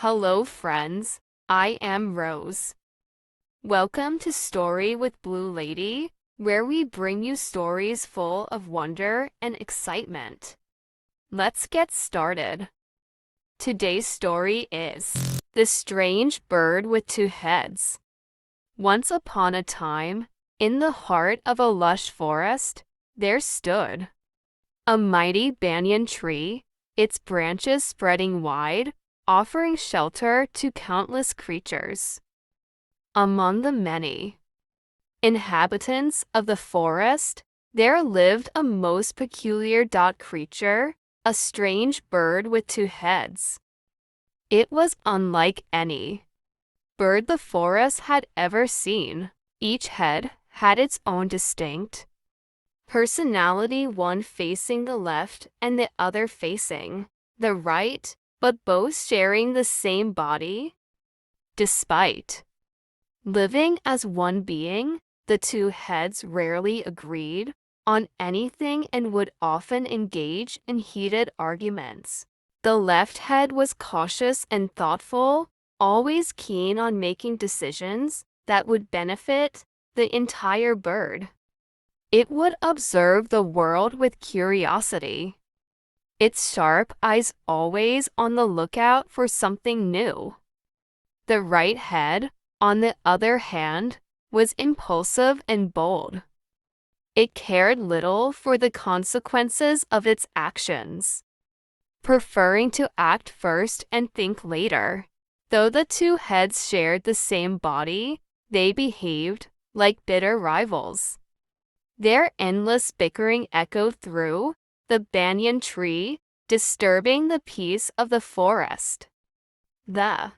Hello, friends. I am Rose. Welcome to Story with Blue Lady, where we bring you stories full of wonder and excitement. Let's get started. Today's story is The Strange Bird with Two Heads. Once upon a time, in the heart of a lush forest, there stood a mighty banyan tree, its branches spreading wide, offering shelter to countless creatures. Among the many inhabitants of the forest, there lived a most peculiar creature, a strange bird with two heads. It was unlike any bird the forest had ever seen. Each head had its own distinct personality, one facing the left and the other facing the right, but both sharing the same body. Despite living as one being, the two heads rarely agreed on anything and would often engage in heated arguments. The left head was cautious and thoughtful, always keen on making decisions that would benefit the entire bird. It would observe the world with curiosity, its sharp eyes always on the lookout for something new. The right head, on the other hand, was impulsive and bold. It cared little for the consequences of its actions, preferring to act first and think later. Though the two heads shared the same body, they behaved like bitter rivals. Their endless bickering echoed through the banyan tree, disturbing the peace of the forest. The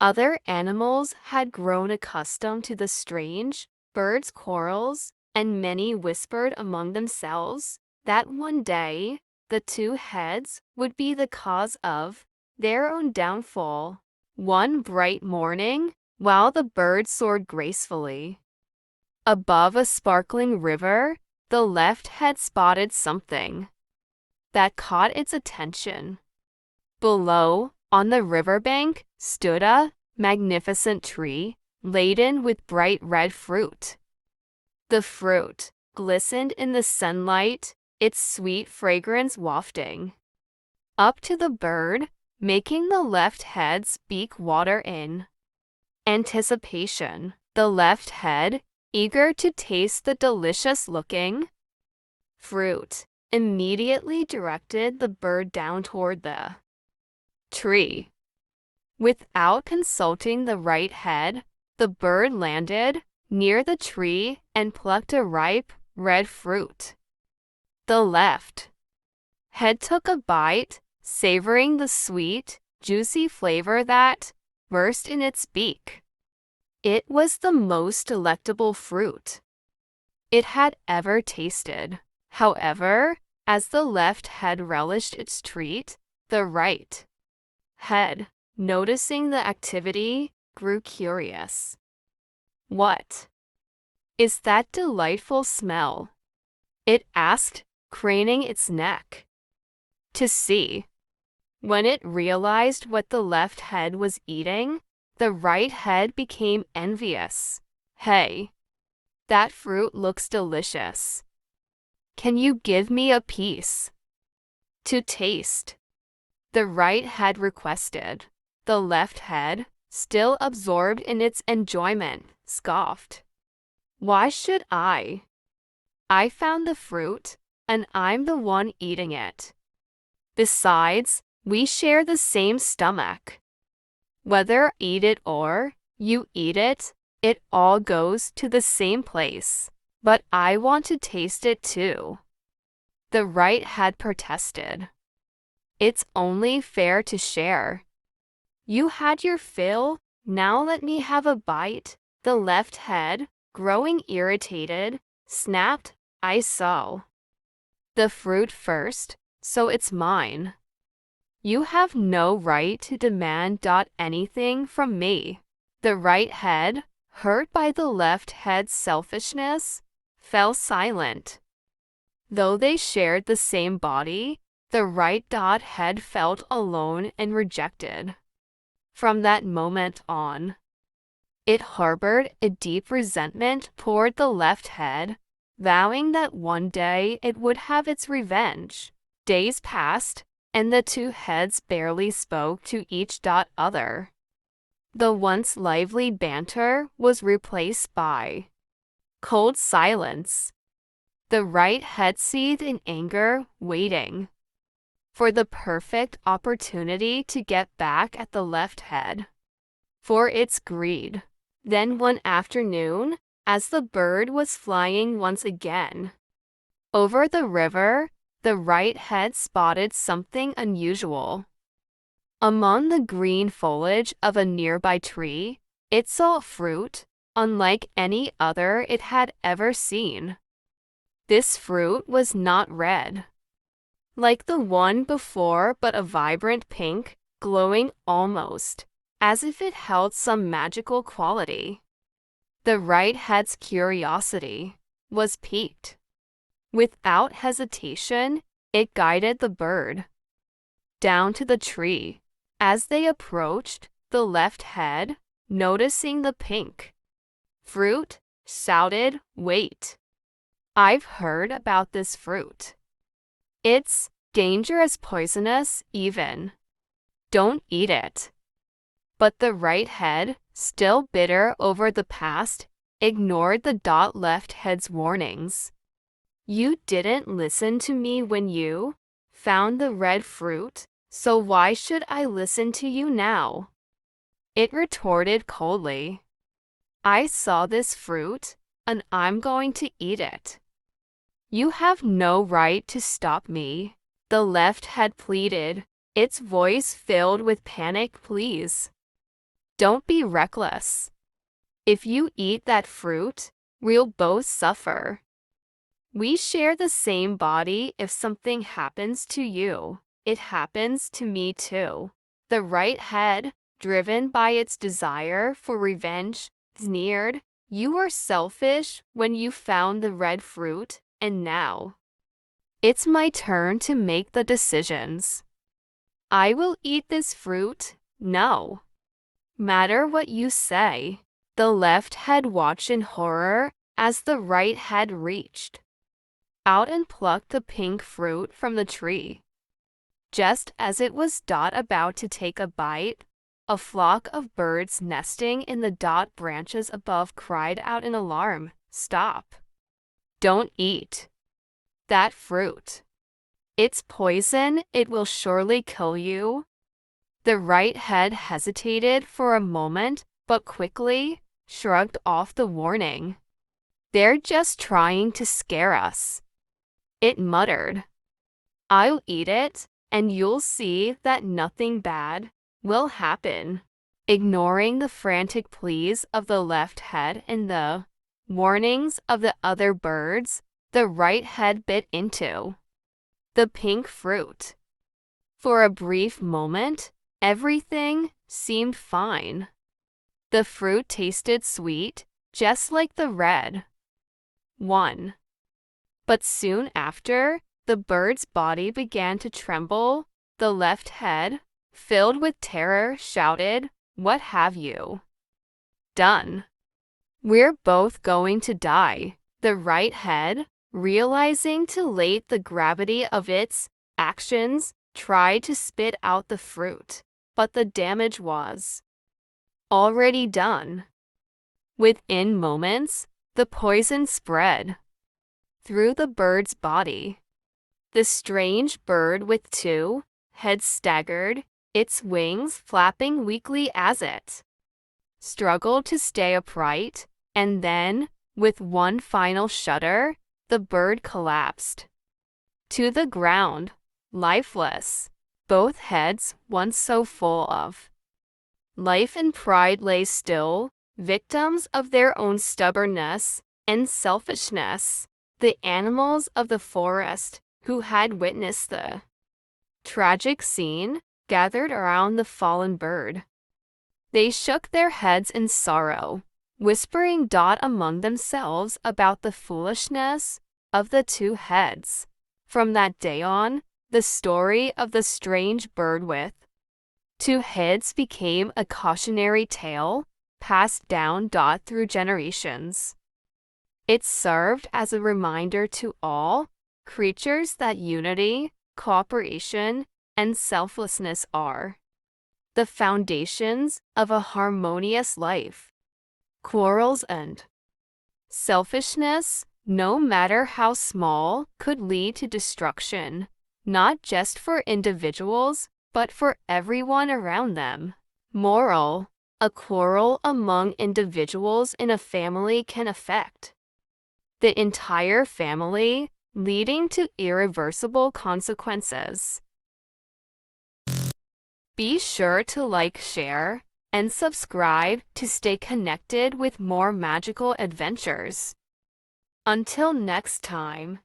other animals had grown accustomed to the strange birds' quarrels, and many whispered among themselves that one day the two heads would be the cause of their own downfall. One bright morning, while the bird soared gracefully above a sparkling river, the left head spotted something that caught its attention. Below, on the riverbank, stood a magnificent tree laden with bright red fruit. The fruit glistened in the sunlight, its sweet fragrance wafting up to the bird, making the left head's beak water in anticipation. The left head, eager to taste the delicious-looking fruit, immediately directed the bird down toward the tree. Without consulting the right head, the bird landed near the tree and plucked a ripe, red fruit. The left head took a bite, savoring the sweet, juicy flavor that burst in its beak. It was the most delectable fruit it had ever tasted. However, as the left head relished its treat, the right head, noticing the activity, grew curious. "What is that delightful smell?" it asked, craning its neck to see. When it realized what the left head was eating, the right head became envious. "Hey, that fruit looks delicious. Can you give me a piece to taste?" the right head requested. The left head, still absorbed in its enjoyment, scoffed. "Why should I? I found the fruit, and I'm the one eating it. Besides, we share the same stomach. Whether I eat it or you eat it, it all goes to the same place. But I want to taste it too," the right head protested. "It's only fair to share. You had your fill, now let me have a bite." The left head, growing irritated, snapped, "I saw the fruit first, so it's mine. You have no right to demand anything from me." The right head, hurt by the left head's selfishness, fell silent. Though they shared the same body, the right head felt alone and rejected. From that moment on, it harbored a deep resentment toward the left head, vowing that one day it would have its revenge. Days passed, and the two heads barely spoke to each other. The once lively banter was replaced by cold silence. The right head seethed in anger, waiting for the perfect opportunity to get back at the left head for its greed. Then one afternoon, as the bird was flying once again over the river, the right head spotted something unusual. Among the green foliage of a nearby tree, it saw fruit, unlike any other it had ever seen. This fruit was not red, like the one before, but a vibrant pink, glowing almost as if it held some magical quality. The right head's curiosity was piqued. Without hesitation, it guided the bird down to the tree. As they approached, the left head, noticing the pink fruit, shouted, "Wait! I've heard about this fruit. It's dangerous, poisonous even. Don't eat it." But the right head, still bitter over the past, ignored the left head's warnings. "You didn't listen to me when you found the red fruit, so why should I listen to you now?" It retorted coldly. "I saw this fruit, and I'm going to eat it. You have no right to stop me," the left head pleaded, its voice filled with panic. "Please, don't be reckless. If you eat that fruit, we'll both suffer. We share the same body. If something happens to you, it happens to me too." The right head, driven by its desire for revenge, sneered, "You were selfish when you found the red fruit, and now it's my turn to make the decisions. I will eat this fruit, no matter what you say." The left head watched in horror as the right head reached out and plucked the pink fruit from the tree. Just as it was about to take a bite, a flock of birds nesting in the branches above cried out in alarm, "Stop! Don't eat that fruit. It's poison, it will surely kill you." The right head hesitated for a moment, but quickly shrugged off the warning. "They're just trying to scare us," it muttered. "I'll eat it, and you'll see that nothing bad will happen." Ignoring the frantic pleas of the left head and the warnings of the other birds, the right head bit into the pink fruit. For a brief moment, everything seemed fine. The fruit tasted sweet, just like the red one. But soon after, the bird's body began to tremble. The left head, filled with terror, shouted, "What have you done? We're both going to die." The right head, realizing too late the gravity of its actions, tried to spit out the fruit, but the damage was already done. Within moments, the poison spread through the bird's body. The strange bird with two heads staggered, its wings flapping weakly as it struggled to stay upright, and then, with one final shudder, the bird collapsed to the ground, lifeless. Both heads, once so full of life and pride, lay still, victims of their own stubbornness and selfishness. The animals of the forest, who had witnessed the tragic scene, gathered around the fallen bird. They shook their heads in sorrow, whispering among themselves about the foolishness of the two heads. From that day on, the story of the strange bird with Two heads became a cautionary tale passed down through generations. It served as a reminder to all creatures that unity, cooperation, and selflessness are the foundations of a harmonious life. Quarrels and selfishness, no matter how small, could lead to destruction, not just for individuals, but for everyone around them. Moral: a quarrel among individuals in a family can affect the entire family, leading to irreversible consequences. Be sure to like, share, and subscribe to stay connected with more magical adventures. Until next time.